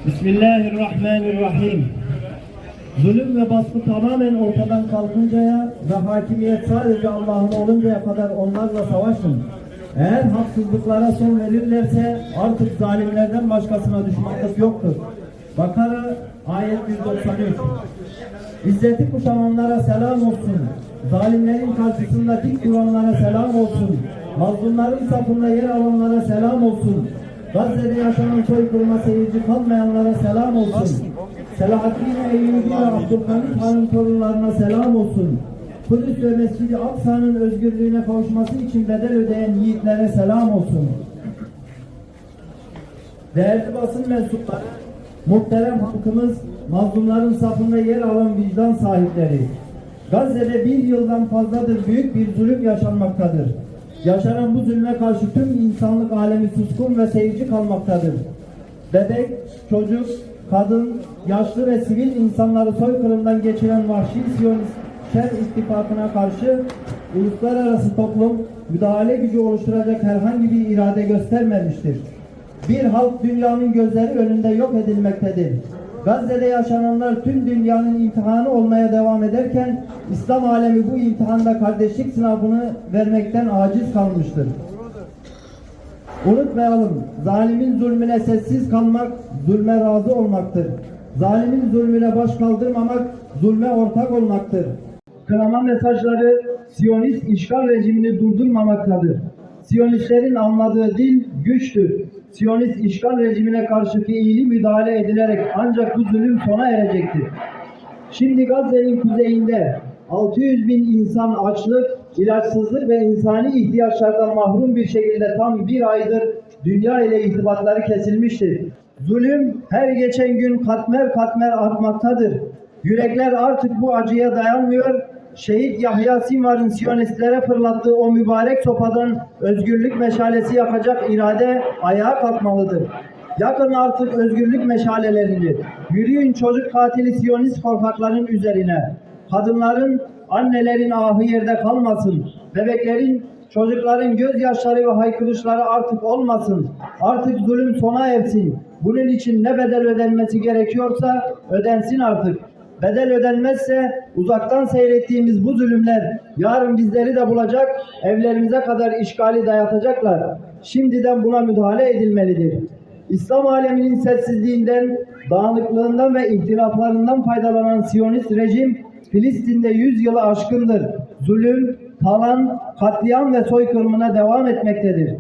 Bismillahirrahmanirrahim. Zulüm ve baskı tamamen ortadan kalkıncaya ve hakimiyet sadece Allah'ın oluncaya kadar onlarla savaşın. Eğer haksızlıklara son verirlerse artık zalimlerden başkasına düşmanlık yoktur. Bakara ayet 193. İzzeti kuşananlara selam olsun. Zalimlerin karşısında dik duranlara selam olsun. Mazlumların safında yer alanlara selam olsun. Gazze'de yaşanan soykırıma seyirci kalmayanlara selam olsun. Selahaddin Eyyubi ve Abdülhamid Han'ın torunlarına selam olsun. Kudüs ve Mescid-i Aksa'nın özgürlüğüne kavuşması için bedel ödeyen yiğitlere selam olsun. Değerli basın mensupları, muhterem halkımız, mazlumların safında yer alan vicdan sahipleri. Gazze'de bir yıldan fazladır büyük bir zulüm yaşanmaktadır. Yaşanan bu zulme karşı tüm insanlık alemi suskun ve seyirci kalmaktadır. Bebek, çocuk, kadın, yaşlı ve sivil insanları soykırımdan geçiren vahşi Siyonist şer ittifakına karşı uluslararası toplum müdahale gücü oluşturacak herhangi bir irade göstermemiştir. Bir halk dünyanın gözleri önünde yok edilmektedir. Gazze'de yaşananlar tüm dünyanın imtihanı olmaya devam ederken İslam alemi bu imtihanda kardeşlik sınavını vermekten aciz kalmıştır. Unutmayalım, zalimin zulmüne sessiz kalmak, zulme razı olmaktır. Zalimin zulmüne baş kaldırmamak, zulme ortak olmaktır. Kınama mesajları Siyonist işgal rejimini durdurmamaktadır. Siyonistlerin anladığı dil güçtür. Siyonist işgal rejimine karşı fiili müdahale edilerek ancak bu zulüm sona erecektir. Şimdi Gazze'nin kuzeyinde 600 bin insan açlık, ilaçsızlık ve insani ihtiyaçlardan mahrum bir şekilde tam bir aydır dünya ile irtibatları kesilmiştir. Zulüm her geçen gün katmer katmer artmaktadır. Yürekler artık bu acıya dayanmıyor. Şehit Yahya Sinvar'ın Siyonistlere fırlattığı o mübarek sopadan özgürlük meşalesi yakacak irade ayağa kalkmalıdır. Yakın artık özgürlük meşalelerini. Yürüyün çocuk katili Siyonist korkakların üzerine. Kadınların, annelerin ahı yerde kalmasın. Bebeklerin, çocukların gözyaşları ve haykırışları artık olmasın. Artık zulüm sona ersin. Bunun için ne bedel ödenmesi gerekiyorsa ödensin artık. Bedel ödenmezse uzaktan seyrettiğimiz bu zulümler yarın bizleri de bulacak, evlerimize kadar işgali dayatacaklar. Şimdiden buna müdahale edilmelidir. İslam aleminin sessizliğinden, dağınıklığından ve ihtilaflarından faydalanan Siyonist rejim Filistin'de 100 yılı aşkındır. Zulüm, talan, katliam ve soykırımına devam etmektedir.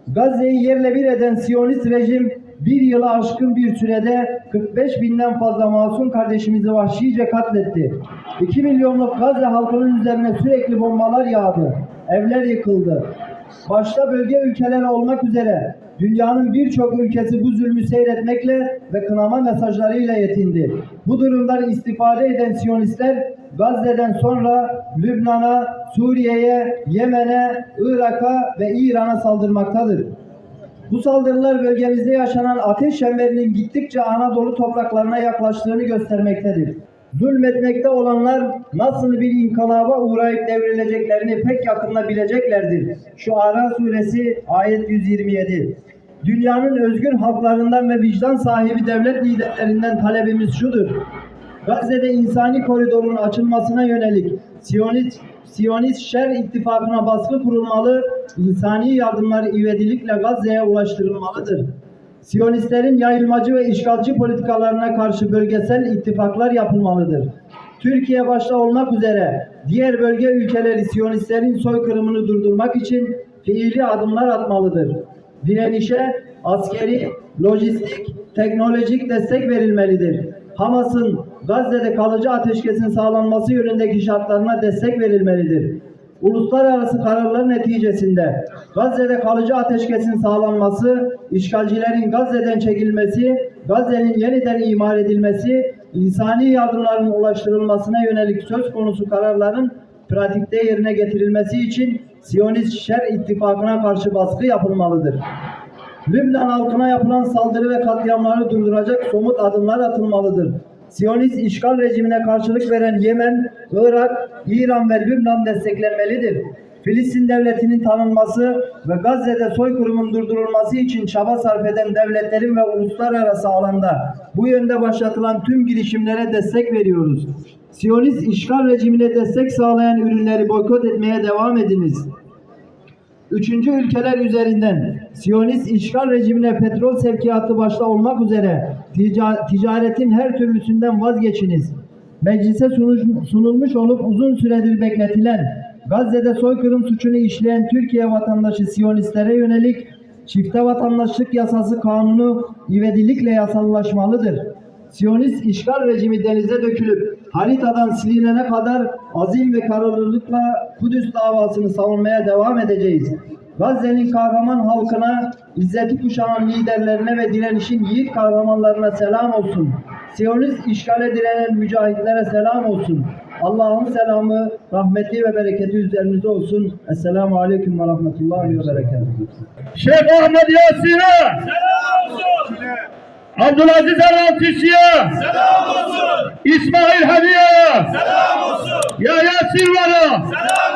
Gazze'yi yerle bir eden Siyonist rejim bir yılı aşkın bir sürede 45 binden fazla masum kardeşimizi vahşice katletti. 2 milyonluk Gazze halkının üzerine sürekli bombalar yağdı. Evler yıkıldı. Başta bölge ülkeleri olmak üzere dünyanın birçok ülkesi bu zulmü seyretmekle ve kınama mesajlarıyla yetindi. Bu durumdan istifade eden Siyonistler Gazze'den sonra Lübnan'a, Suriye'ye, Yemen'e, Irak'a ve İran'a saldırmaktadır. Bu saldırılar bölgemizde yaşanan ateş çemberinin gittikçe Anadolu topraklarına yaklaştığını göstermektedir. Zulmetmekte olanlar nasıl bir inkılaba uğrayıp devrileceklerini pek yakında bileceklerdir. Şuara suresi ayet 127. Dünyanın özgür halklarından ve vicdan sahibi devlet liderlerinden talebimiz şudur: Gazze'de insani koridorun açılmasına yönelik Siyonist şer ittifakına baskı kurulmalı, insani yardımlar ivedilikle Gazze'ye ulaştırılmalıdır. Siyonistlerin yayılmacı ve işgalci politikalarına karşı bölgesel ittifaklar yapılmalıdır. Türkiye başta olmak üzere diğer bölge ülkeleri Siyonistlerin soykırımını durdurmak için fiili adımlar atmalıdır. Direnişe askeri, lojistik, teknolojik destek verilmelidir. Hamas'ın Gazze'de kalıcı ateşkesin sağlanması yönündeki şartlarına destek verilmelidir. Uluslararası kararlar neticesinde Gazze'de kalıcı ateşkesin sağlanması, işgalcilerin Gazze'den çekilmesi, Gazze'nin yeniden imar edilmesi, insani yardımların ulaştırılmasına yönelik söz konusu kararların pratikte yerine getirilmesi için Siyonist şer ittifakına karşı baskı yapılmalıdır. Lübnan halkına yapılan saldırı ve katliamları durduracak somut adımlar atılmalıdır. Siyonist işgal rejimine karşılık veren Yemen, Irak, İran ve Lübnan desteklenmelidir. Filistin devletinin tanınması ve Gazze'de soykırımın durdurulması için çaba sarf eden devletlerin ve uluslararası alanda bu yönde başlatılan tüm girişimlere destek veriyoruz. Siyonist işgal rejimine destek sağlayan ürünleri boykot etmeye devam ediniz. Üçüncü ülkeler üzerinden Siyonist işgal rejimine petrol sevkiyatı başta olmak üzere ticaretin her türlüsünden vazgeçiniz. Meclise sunulmuş olup uzun süredir bekletilen Gazze'de soykırım suçunu işleyen Türkiye vatandaşı Siyonistlere yönelik çifte vatandaşlık yasası kanunu ivedilikle yasallaşmalıdır. Siyonist işgal rejimi denize dökülüp haritadan silinene kadar azim ve kararlılıkla Kudüs davasını savunmaya devam edeceğiz. Gazze'nin kahraman halkına, izzeti kuşanan liderlerine ve direnişin yiğit kahramanlarına selam olsun. Siyonist işgale direnen mücahitlere selam olsun. Allah'ın selamı, rahmeti ve bereketi üzerinize olsun. Esselamu Aleyküm ve Rahmetullahi ve Berekatuhu. Şeyh Ahmet Yasin'e selam olsun. Abdülaziz Erantisi'ye selam olsun. İsmail Hadiye'ye selam olsun. Yahya Silvan'a selam